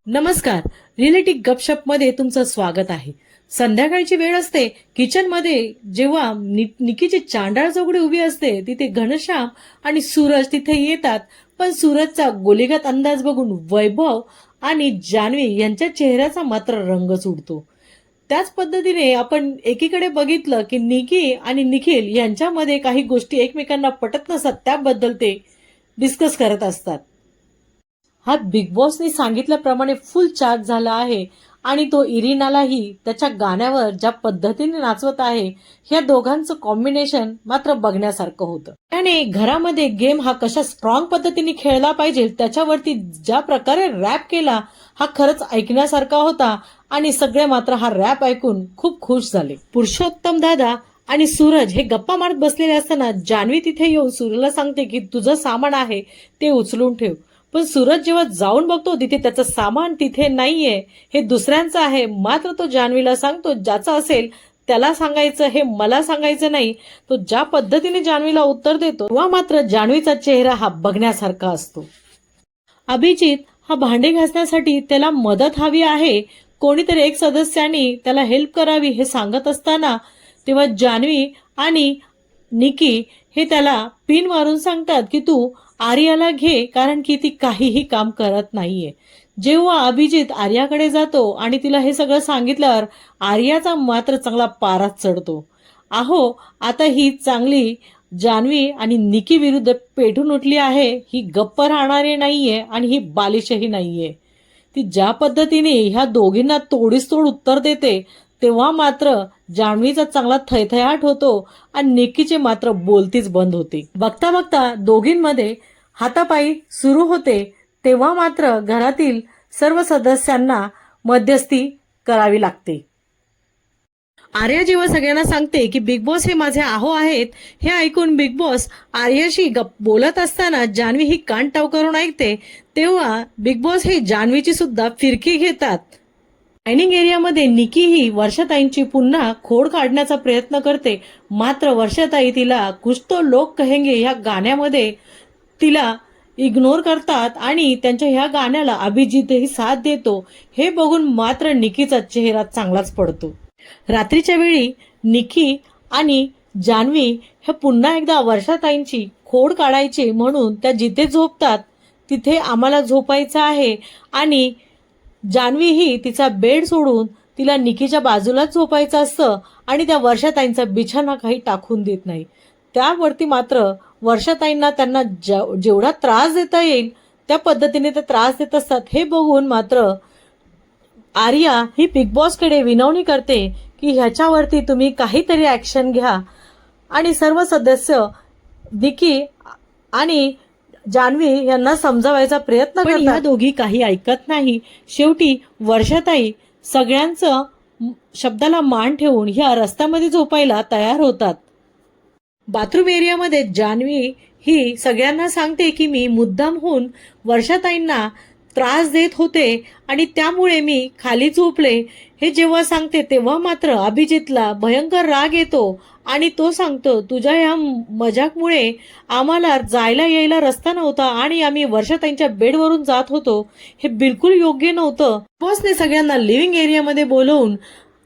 नमस्कार. रिलेटिक गपशप मध्ये तुमचं स्वागत आहे. संध्याकाळची वेळ असते. किचन मध्ये जेव्हा निकीची चांडाळ चौकडी उभी असते तिथे घनश्याम आणि सूरज तिथे येतात. पण सूरजचा गोलीगत अंदाज बघून वैभव आणि जान्हवी यांच्या चेहऱ्याचा मात्र रंगच उडतो. त्याच पद्धतीने आपण एकीकडे बघितलं की निकी आणि निखिल यांच्यामध्ये काही गोष्टी एकमेकांना पटत नसतात, त्याबद्दल ते डिस्कस करत असतात. हा बिग बॉसनी सांगितल्याप्रमाणे फुल चार्ज झाला आहे आणि तो इरिनालाही त्याच्या गाण्यावर ज्या पद्धतीने नाचवत आहे, या दोघांचं कॉम्बिनेशन मात्र बघण्यासारखं होतं. त्याने घरामध्ये गेम हा कशा स्ट्रॉंग पद्धतीने खेळला पाहिजे त्याच्यावरती ज्या प्रकारे रॅप केला, हा खरंच ऐकण्यासारखा होता आणि सगळे मात्र हा रॅप ऐकून खूप खुश झाले. पुरुषोत्तम दादा आणि सूरज हे गप्पा मारत बसलेले असताना जान्हवी तिथे येऊन सूरजला सांगते की तुझं सामान आहे ते उचलून ठेव. पण सूरज जेव्हा जाऊन बघतो तिथे त्याचं सामान तिथे नाहीये, हे दुसऱ्यांचं आहे. मात्र तो जान्हवीला सांगतो ज्याचं असेल त्याला सांगायचं, हे मला सांगायचं नाही. तो ज्या पद्धतीने जान्हवीला उत्तर देतो तेव्हा मात्र जान्हवीचा चेहरा हा बघण्यासारखा असतो. अभिजित हा भांडे घासण्यासाठी त्याला मदत हवी आहे, कोणीतरी एक सदस्याने त्याला हेल्प करावी हे सांगत असताना तेव्हा जान्हवी आणि निकी हे त्याला पिन मारून सांगतात की तू आर्याला घे, कारण की ती काहीही काम करत नाहीये. जेव्हा अभिजित आर्याकडे जातो आणि तिला हे सगळं सांगितल्यावर आर्याचा मात्र चांगला पाराच चढतो. अहो, आता ही चांगली जान्हवी आणि निकी विरुद्ध पेटून उठली आहे. ही गप्प राहणारी नाहीये आणि ही बालिशही नाहीये. ती ज्या पद्धतीने ह्या दोघींना तोडीस तोड उत्तर देते तेव्हा मात्र जान्हवीचा चांगला थैथयाट होतो आणि निकीचे मात्र बोलतीच बंद होते. बघता बघता दोघींमध्ये हातापायी सुरू होते तेव्हा मात्र घरातील सर्व सदस्यांना मध्यस्थी करावी लागते. आर्या जेव्हा सगळ्यांना सांगते की बिग बॉस हे माझे आहो आहेत, हे ऐकून बिग बॉस आर्याशी बोलत असताना जान्हवी ही कान टाव करून ऐकते. तेव्हा बिग बॉस हे जान्हवीची सुद्धा फिरकी घेतात. डायनिंग एरियामध्ये निकी ही वर्षाताईंची पुन्हा खोड काढण्याचा प्रयत्न करते. मात्र वर्षाताई तिला कुछ तो लोग कहेंगे ह्या गाण्यामध्ये तिला इग्नोर करतात आणि त्यांच्या ह्या गाण्याला अभिजितही साथ देतो. हे बघून मात्र निकीचा चेहरा चांगलाच पडतो. रात्रीच्या वेळी निकी आणि जान्हवी हे पुन्हा एकदा वर्षाताईंची खोड काढायची म्हणून त्या जिथे झोपतात तिथे आम्हाला झोपायचं आहे आणि जान्हवी ही तिचा बेड सोडून तिला निकीच्या बाजूलाच झोपायचं असतं आणि त्या वर्षाताईंचा बिछाना काही टाकून देत नाही. त्यावरती मात्र वर्षाताईंना त्यांना जेवढा त्रास देता येईल त्या पद्धतीने ते त्रास देत असतात. हे बघून मात्र आर्या ही बिग बॉसकडे विनवणी करते की ह्याच्यावरती तुम्ही काहीतरी ऍक्शन घ्या आणि सर्व सदस्य निकी आणि जान्हवी यांना समजावायचा प्रयत्न करतात. या दोघी काही ऐकत नाही. शेवटी वर्षाताई सगळ्यांचं शब्दाला मान ठेवून ह्या रस्त्यामध्ये झोपायला तयार होतात. बाथरूम एरियामध्ये जान्हवी ही सगळ्यांना सांगते की मी मुद्दामहून वर्षाताईंना त्रास देत होते आणि त्यामुळे मी खाली झोपले. हे जेव्हा सांगते तेव्हा मात्र अभिजितला भयंकर राग येतो आणि तो सांगतो तुझ्या ह्या मजाकमुळे आम्हाला जायला यायला रस्ता नव्हता आणि आम्ही वर्षाताईंच्या बेडवरून जात होतो. हे बिलकुल योग्य नव्हतं. बॉसने सगळ्यांना लिव्हिंग एरियामध्ये बोलवून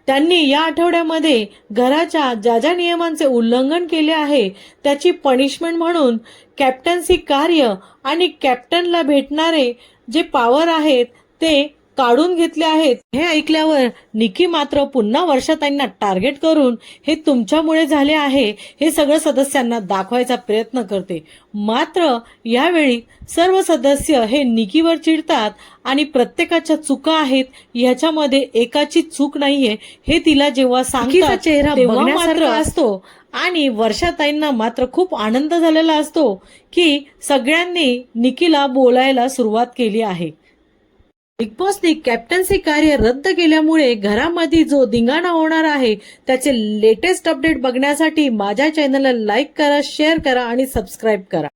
त्यांनी या आठवड्यामध्ये घराच्या ज्या ज्या नियमांचे उल्लंघन केले आहे त्याची पनिशमेंट म्हणून कॅप्टन्सी कार्य आणि कॅप्टनला भेटणारे जे पॉवर आहेत ते काढून घेतले आहेत. हे ऐकल्यावर निकी मात्र पुन्हा वर्षाताईंना टार्गेट करून हे तुमच्यामुळे झाले आहे हे सगळं सदस्यांना दाखवायचा प्रयत्न करते. मात्र यावेळी सर्व सदस्य हे निकीवर चिडतात आणि प्रत्येकाच्या चुका आहेत, ह्याच्यामध्ये एकाची चूक नाहीये हे तिला जेव्हा सांगतात चेहरा बघण्यासारखा असतो आणि वर्षाताईंना मात्र खूप आनंद झालेला असतो की सगळ्यांनी निकीला बोलायला सुरुवात केली आहे. बिग बॉसने कॅप्टन्सी कार्य रद्द केल्यामुळे घरामध्ये जो धिंगाणा होणार आहे त्याचे लेटेस्ट अपडेट बघण्यासाठी माझ्या चॅनलला लाईक करा, शेअर करा आणि सबस्क्राईब करा.